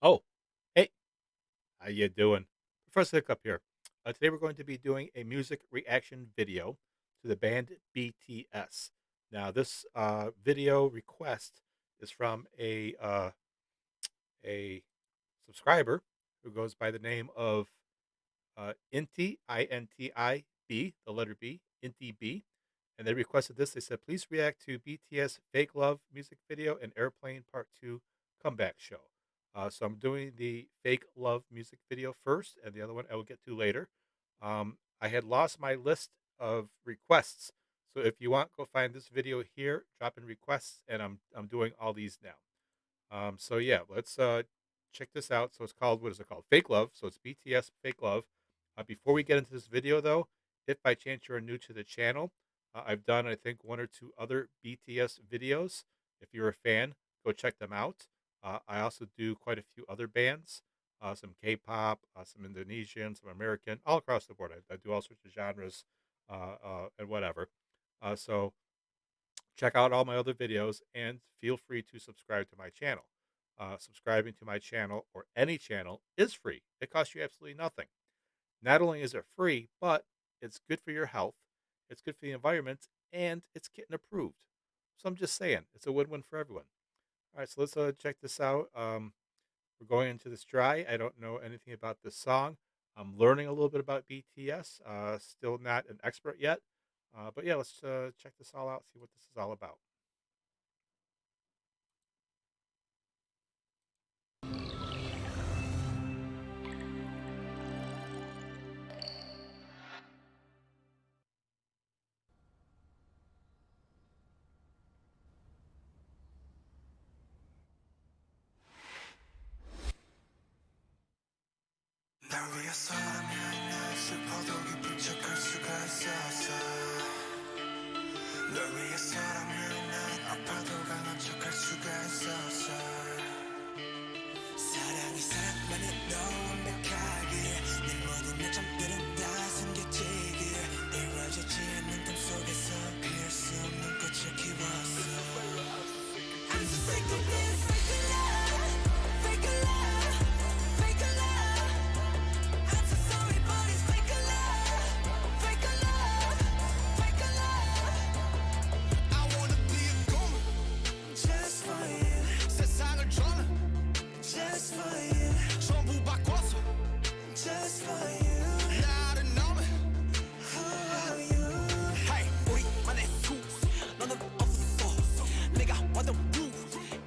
Oh, hey, how you doing? Professor Hiccup here. Today we're going to be doing a music reaction video to the band BTS. Now, this video request is from a subscriber who goes by the name of Inti INTI B, the letter B, Inti B, and they requested this. They said, "Please react to BTS Fake Love music video and Airplane Part Two comeback show." So I'm doing the Fake Love music video first, and the other one I will get to later. I had lost my list of requests, so if you want, go find this video here, drop in requests, and I'm doing all these now. So yeah, let's check this out. So it's called, what is it called? Fake Love. So it's BTS Fake Love. Before we get into this video, though, if by chance you're new to the channel, I've done I think one or two other BTS videos. If you're a fan, go check them out. I also do quite a few other bands, some K-pop, some Indonesian, some American, all across the board. I do all sorts of genres and whatever. So check out all my other videos and feel free to subscribe to my channel. Subscribing to my channel or any channel is free. It costs you absolutely nothing. Not only is it free, but it's good for your health, it's good for the environment, and it's getting approved. So I'm just saying, it's a win-win for everyone. All right, so let's check this out. We're going into this dry. I don't know anything about this song. I'm learning a little bit about BTS. Still not an expert yet. But yeah, let's check this all out, see what this is all about. 날 위해서라면 난 슬퍼도 기쁜 척할 수가 있었어 널 위해서라면 난 아파도 강한 척할 수가 있었어 사랑이 사랑만은 너 완벽하게 내 모든 내 잠들은 다 숨겨지길 이루어지지 않는 꿈속에서 피할 수 없는 꽃을 키웠어 I'm so sick of this fake love, fake love, fake love I'm so sorry but it's fake love, fake love, fake love I wanna be a goon just for you 세상을 전해 just for you 전부 바꿔서 just for you 나를 너무 who are you Hey 우리만의 수 너는 없어 내가 왔던 루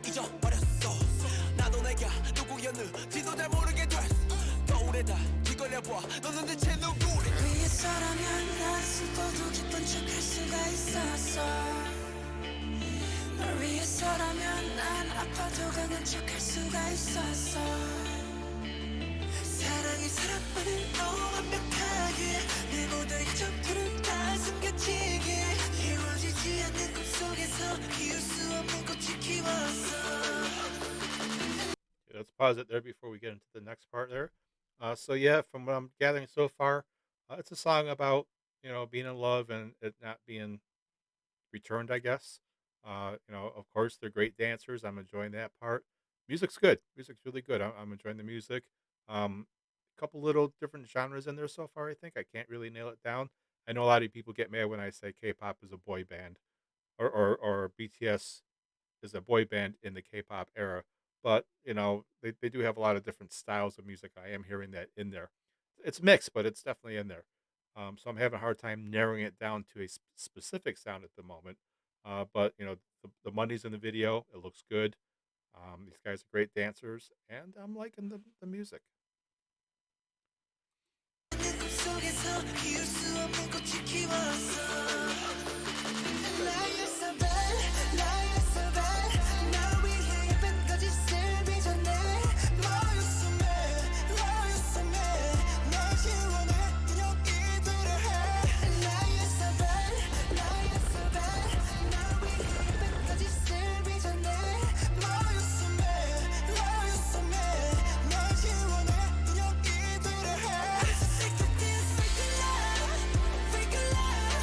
잊어버렸어 나도 내가 누구였는지도 잘 모르게 됐어 거울에다 뒤걸려봐 너는 대체 누구래 위해서라면 난 슬퍼도 기쁜 척할 수가 있었어 널 위해서라면 난 아파도 강한 척할 수가 있었어 사랑이 사랑만을 너 완벽하게 내 모든 점들은 다 숨겨지게 이루어지지 않는 꿈속에서 피울 수 없는 꽃을 키웠어 Yeah, let's pause it there before we get into the next part there. So yeah, from what I'm gathering so far, it's a song about being in love and it not being returned. I guess. Of course, they're great dancers. I'm enjoying that part. Music's good. Music's really good. I'm enjoying the music. A couple little different genres in there so far. I think I can't really nail it down. I know a lot of people get mad when I say K-pop is a boy band or BTS is a boy band in the K-pop era. But they do have a lot of different styles of music. I am hearing that in there. It's mixed, but it's definitely in there. So I'm having a hard time narrowing it down to a specific sound at the moment. But the money's in the video. It looks good. These guys are great dancers, and I'm liking the music. 꿈속에서 피울 수 없는 꽃을 키웠어 Lie you're so bad, lie you're so bad 날 위해 예쁜 거짓을 빚어내 Lie you're so mad, lie you're so mad 날 지원해 그냥 이대로 해 Lie you're so bad, lie you're so bad 날 위해 예쁜 거짓을 빚어내 Lie you're so mad, lie you're so mad 날 지원해 그냥 이대로 해 I'm so sick of this fake love, fake love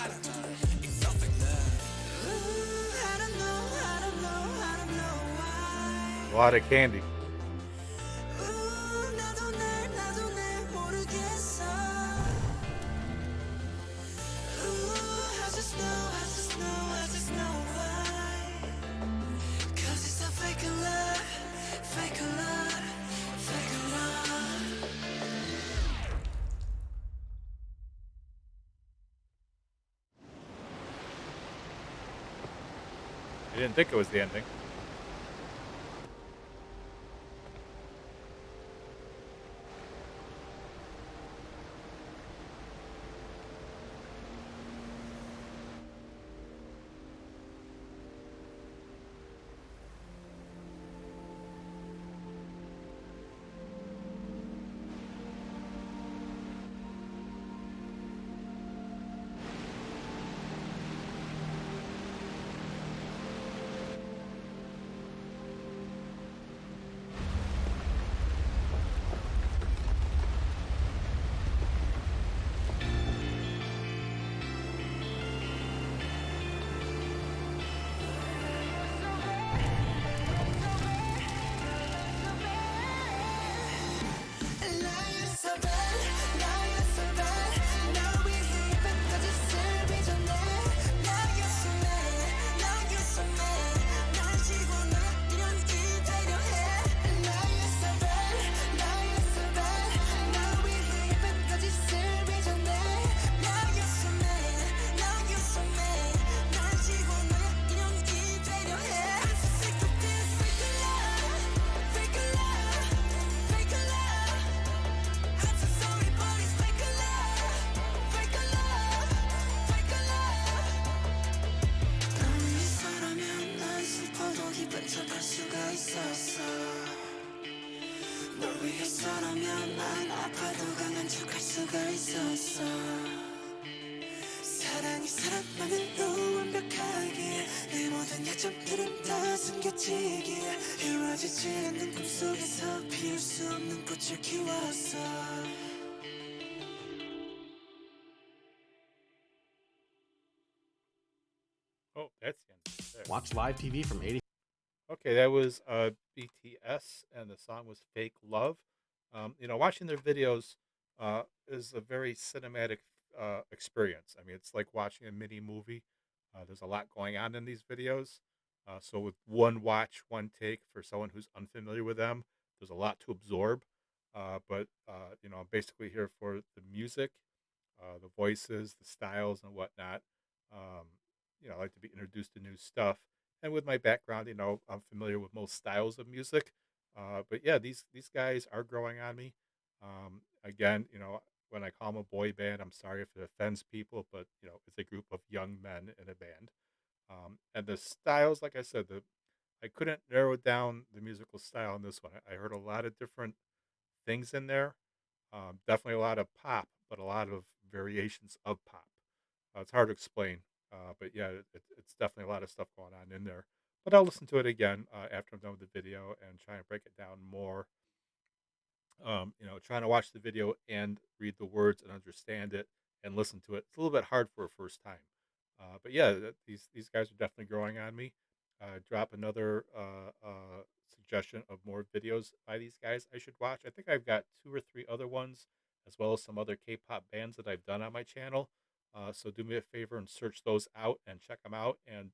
It's so fake love. Ooh, I don't know, I don't know, I don't know A why. lot of candy. 나도 날 모르겠어. Ooh, I just know, I just know, I just know why. 'Cause it's a fake love, fake love, fake love. I didn't think it was the ending. 척할 수가 있었어. 널 위해서라면 난 아파도 강한 척할 수가 있었어. 사랑이 사랑만으로 완벽하게 내 모든 약점들은 다 숨겨지기에 이루어지지 않는 꿈속에서 피울 수 없는 꽃을 키웠어. Oh, that's the ending right there. Watch live TV from 80. Okay, that was BTS, and the song was "Fake Love." Watching their videos is a very cinematic experience. I mean, it's like watching a mini movie. There's a lot going on in these videos. So, with one watch, one take for someone who's unfamiliar with them, there's a lot to absorb. But I'm basically here for the music, the voices, the styles, and whatnot. I like to be introduced to new stuff, and with my background, I'm familiar with most styles of music. But yeah, these guys are growing on me. Again, when I call them a boy band, I'm sorry if it offends people, but it's a group of young men in a band. And the styles, like I said, the I couldn't narrow down the musical style in this one. I heard a lot of different things in there. Definitely a lot of pop, but a lot of variations of pop. It's hard to explain, but yeah, it's definitely a lot of stuff going on in there. But I'll listen to it again after I'm done with the video and try and break it down more. Trying to watch the video and read the words and understand it and listen to it. It's a little bit hard for a first time. But yeah, these guys are definitely growing on me. Drop another suggestion of more videos by these guys I should watch. I think I've got two or three other ones, as well as some other K-pop bands that I've done on my channel. So do me a favor and search those out and check them out, and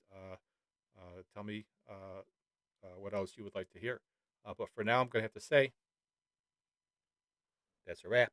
tell me what else you would like to hear. But for now, I'm going to have to say that's a wrap.